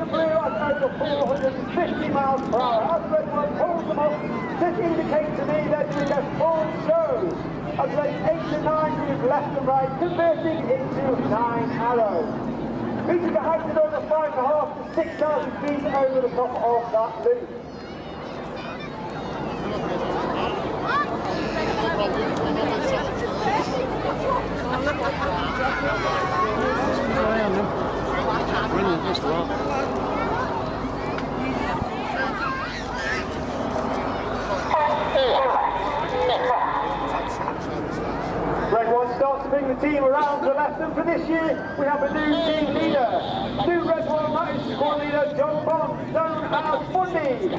the blue at over 450 miles per hour. As Red One pulls them up, this indicates to me they're doing a full show. As they 8 to 9 move left and right, converting into 9 arrows. Reaching a height of over 5,500 to 6,000 feet over the top of that loop. Red One starts to bring the team around to the left, and for this year we have a new team leader. New Red One, that is squad leader John Bond, known as Bundy.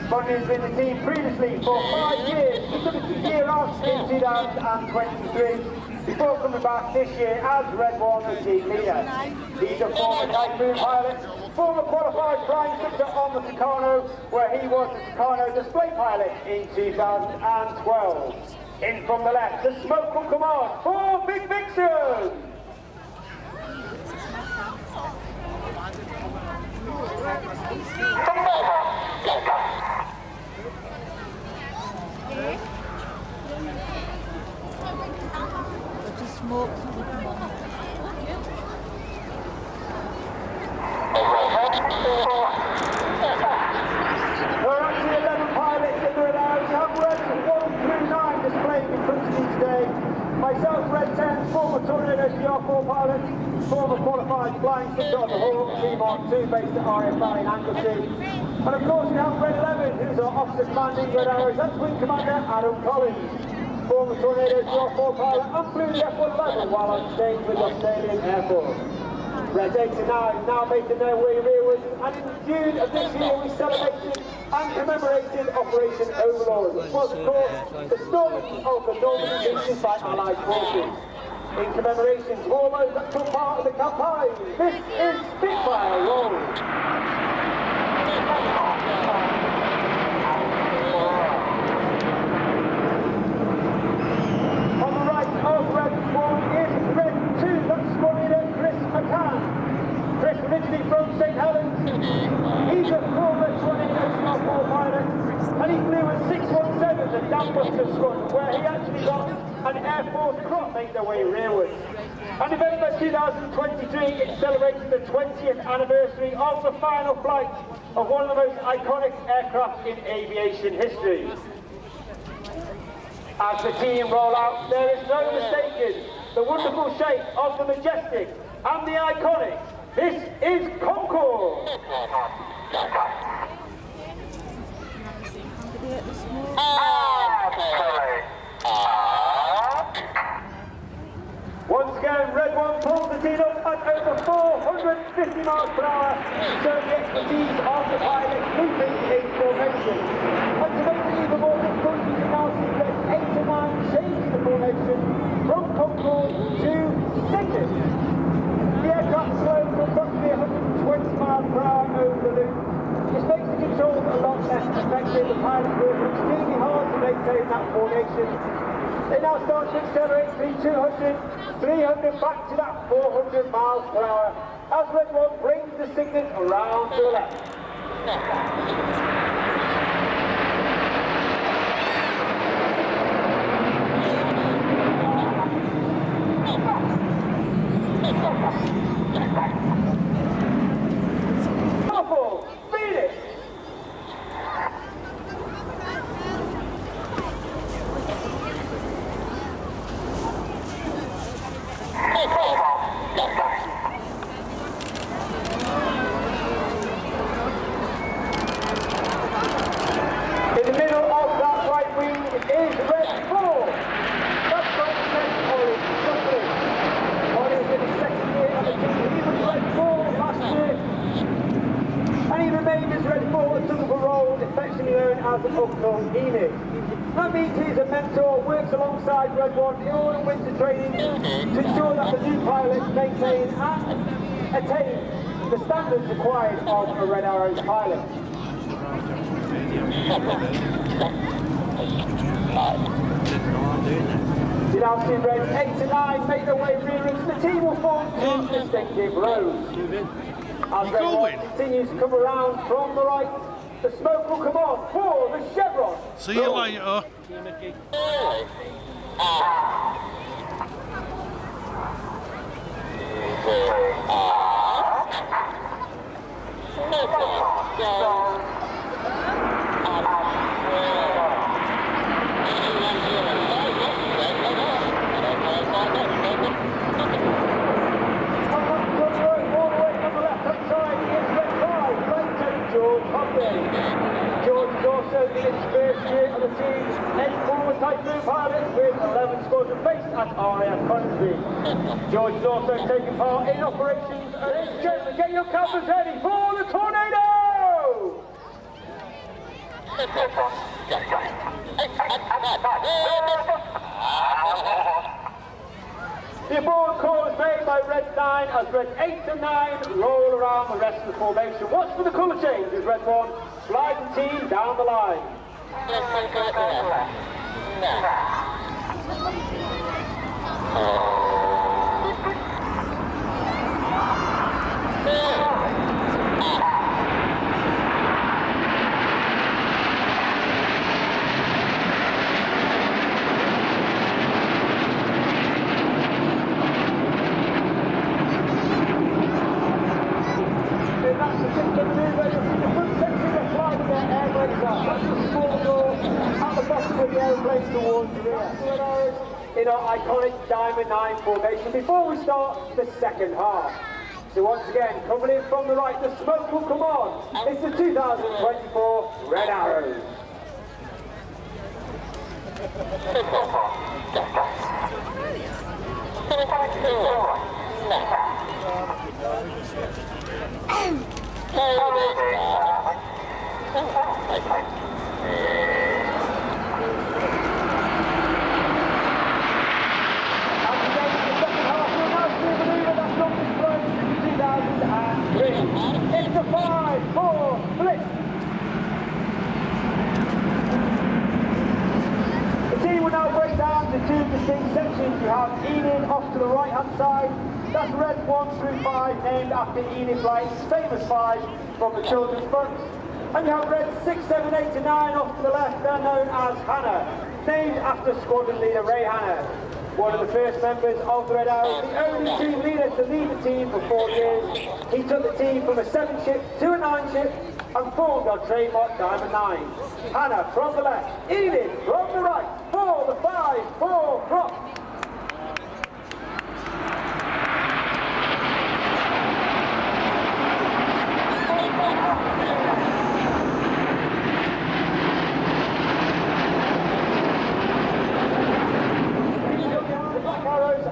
Bundy has been the team previously for 5 years. He took a year off in 2023 before coming back this year as Red One, the team leader. He's a former Typhoon pilot, former qualified flying instructor on the Tucano, where he was the Tucano display pilot in 2012. In from the left, the smoke will come on for Big Vixen! There are actually 11 pilots in the allowance. You have Reds 1 through 9 displaying in front of you today. Myself, Red 10, former Tornado CR4 pilot, former qualified flying instructor on the Hawk trademark 2 based at RAF in Anglesey. And of course we have Red 11, who's our officer commanding Red Arrows. That's Wing Commander Adam Collins, former Tornado CR4 pilot, and flew the F-111 while on stage with the Australian Air Force. Reds 8 to 9 now making their way rearwards, and in June of this year we celebrated and commemorated Operation Overlord, which was of course the storming of the Northern Beaches by Allied forces. In commemoration to all those that took part in the campaign, this is Spitfire Roll. On the right of Red 1 is Red 2, that's squad leader Chris McCann. Chris, originally from St Helens, he's a former Tornado CR4 pilot, and he flew at 617, the Dambuster squad, where he actually got an Air Force crop make their way rearwards. And November 2023, it celebrated the 20th anniversary of the final flight of one of the most iconic aircraft in aviation history. As the team roll out, there is no mistaking the wonderful shape of the majestic and the iconic. This is Concorde. Once again, Red 1 pulls the team up at over 450 miles per hour, showing the expertise of the pilot looping in formation. And to make it even more difficult, you can now see that 8 to 9 changing the formation from Concorde to Cygnus. The aircraft slows to approximately 120 miles per hour over the loop. This makes the controls a lot less effective. The pilots work extremely hard to maintain that formation. They now start to accelerate between 200, 300 back to that 400 miles per hour as Red 1 brings the Cygnus around to the left. Powerful! Beat it! In the middle of that right wing is Red 4. That's going to take Ollie Shuffling. Ollie was in his second year on the team. He was Red 4 last year. And he remained as Red 4 and took up a role affectionately known as the Upcoming Enid. That means he's a mentor, works alongside Red 1 in all the winter training to ensure that the new pilots maintain and attain the standards required of a Red Arrows pilot. You now see Reds 8 to 9 make their way rearwards. The team will form two distinctive rows. As As Red 1 continues to come around from the right, the smoke will come on for the chevron. See you later. George is also in his first year of the team, heading forward Typhoon pilot with 11 squadron based at RAF Country. George is also taking part in operations. Ladies and gentlemen, get your cameras ready for the tornado! The abort call is made by Red 9 as Red 8 and 9 roll around the rest of the formation. Watch for the colour change as Red 1 slides the team down the line. In our iconic Diamond 9 formation before we start the second half. So once again, coming in from the right, the smoke will come on. It's the 2024 Red Arrows. It's a 5-4 split. The team will now break down to two distinct sections. You have Enid off to the right hand side. That's Red 1 through 5, named after Enid Blythe's famous 5 from the children's books. And you have Red 6, 7, 8 and 9 off to the left. They're known as Hannah, named after squadron leader Ray Hannah. One of the first members of the Red Arrows, the only team leader to lead the team for 4 years. He took the team from a 7-ship to a 9-ship and formed our trademark Diamond 9. Hannah from the left, Enid from the right, for the 5-4 prop.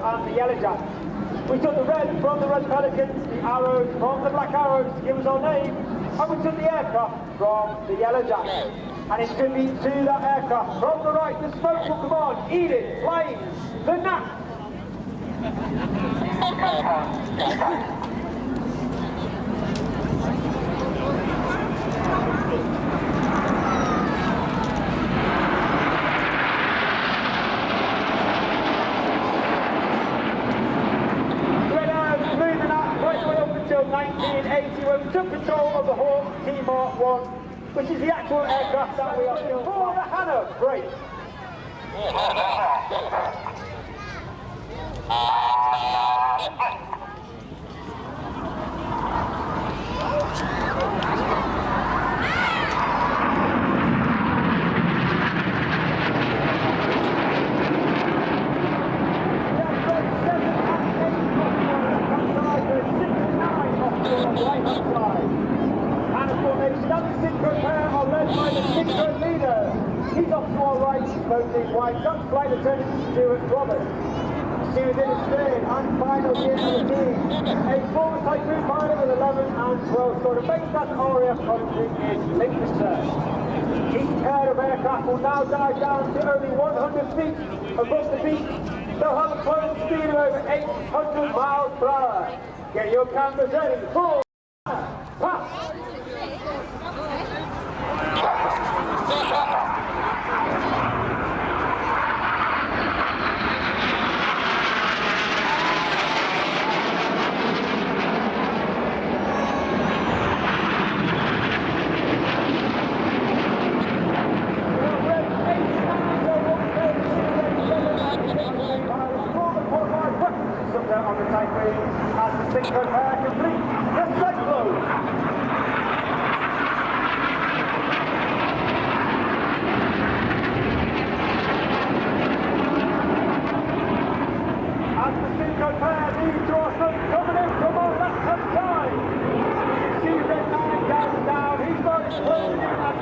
And the Yellow Jack. We took the red from the Red Pelicans, the arrows from the Black Arrows to give us our name, and we took the aircraft from the Yellow Jack. And it's tribute to that aircraft. From the right, the smoke will come on. Edith flames the Nat. Until 1980 when we took control of the Hawk T-Mark 1, which is the actual aircraft that we are still for the Hannah break. He's off to our right, both these white. That's flight attendant Stuart Roberts. Stuart in his third and final year for the team. A former Typhoon pilot with 11 and 12 squadron based at RAF Country in Lincolnshire. Each pair of aircraft will now dive down to only 100 feet above the beach. They'll have a closing speed of over 800 miles per hour. Get your cameras ready for pass.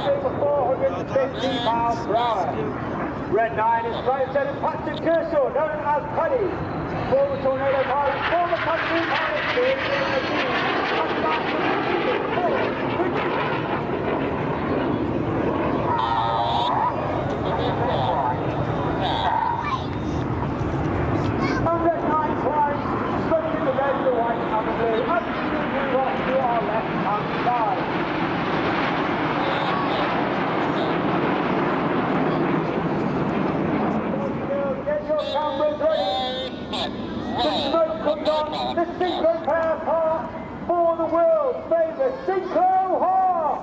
approximately over 450 miles per hour. Red 9 is Flight Lieutenant Patrick Kershaw, known as Paddy. Former Tornado pilot, former Typhoon pilot, and Red 9 climbs, smoking the red, the white and the blue, as we move off to our left-hand side. Get your cameras ready. The smoke comes on. The synchro pair part for the world's famous Synchro Heart.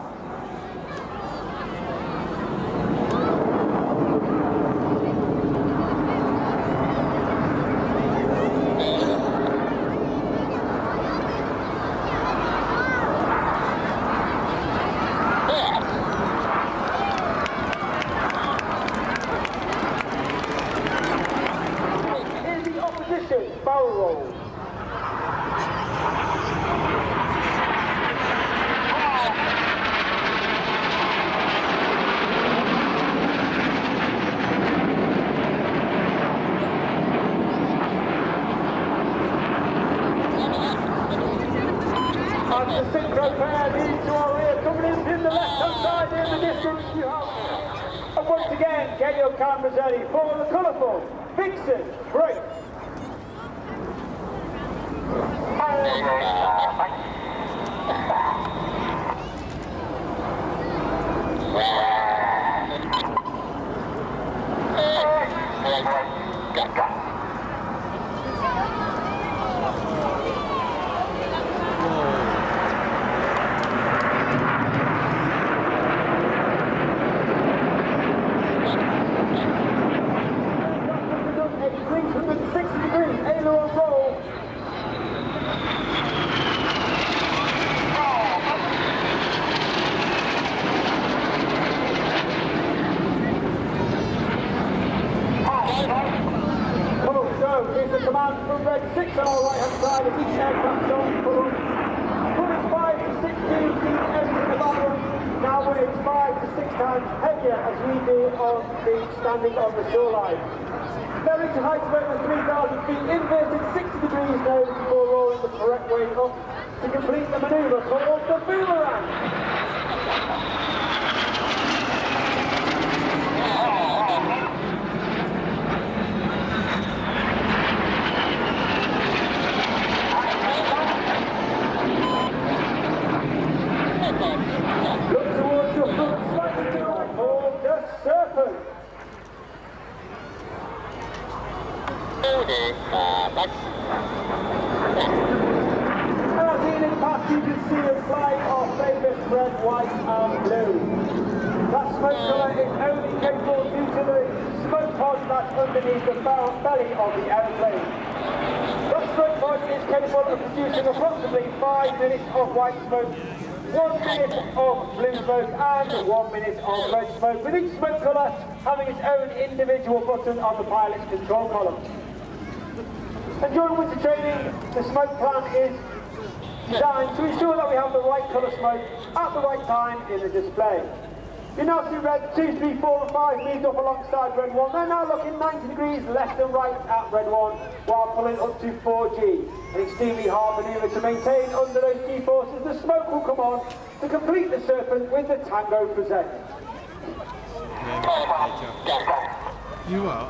Barrel roll. And the synchro pair leads to our rear, coming in from the left-hand side in the distance you have. And once again, get your cameras ready for the colourful Vixen break. Here's the command from Red 6 on our right-hand side of each aircraft zone. Pulling 5 to 6 feet into the barrel. Now weighs 5 to 6 times heavier as we do on the standing on the shoreline. Bearing to heights of over 3,000 feet, inverted 60 degrees nose before rolling the correct way up to complete the manoeuvre called the boomerang. Look towards your front, slightly to the right, hold the Serpent. As in the past, you can see us flying our famous red, white and blue. That smoke colour is only capable due to the smoke pod that's underneath the belly of the aeroplane. That smoke pod is capable of producing approximately 5 minutes of white smoke, 1 minute of blue smoke and 1 minute of red smoke, with each smoke colour having its own individual button on the pilot's control column. And during winter training, the smoke plan is designed to ensure that we have the right colour smoke at the right time in the display. You now see red 2, 3, 4 and 5 moved up alongside red 1. They're now looking 90 degrees left and right at red 1 while pulling up to 4G. An extremely hard manoeuvre to maintain under those G forces. The smoke will come on to complete the Serpent with the Tango present. You are.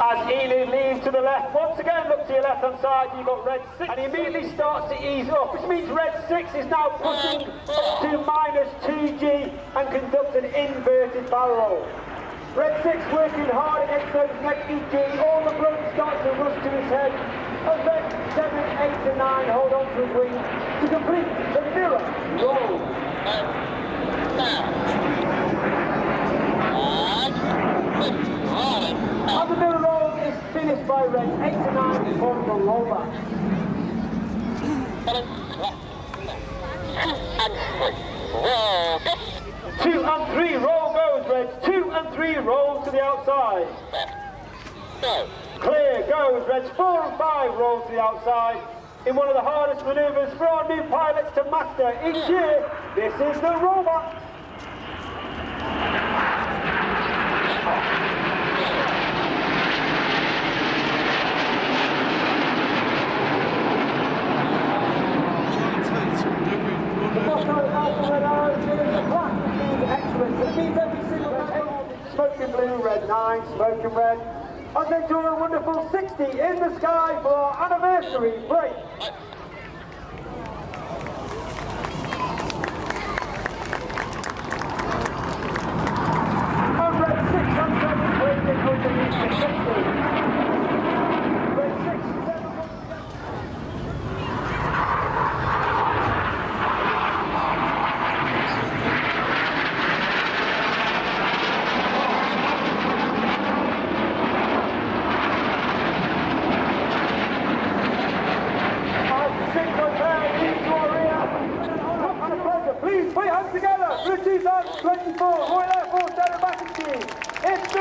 As Elu leaves to the left, once again look to your left hand side, you've got red 6 and he immediately starts to ease up, which means red 6 is now pushing up to -2G and conducts an inverted barrel roll. Red 6 working hard against those next G, all the blood starts to rush to his head as red 7, 8 and 9 hold on to his wings to complete the mirror roll. And the mirror roll is finished by red 8 and 9 from the rollback. 2 and 3, roll goes, Reds. 2 and 3, roll to the outside. No. Clear goes, Reds. 4 and 5, roll to the outside. In one of the hardest manoeuvres for our new pilots to master each year, this is the robot. Smoking blue, red 9, smoking red. And then to a wonderful 60 in the sky for our anniversary break. And red 6 and 7 breaking underneath the 60. Red 6, 7. Please put your hands together for the 2024 Royal Air Force Aerobatic team. It's the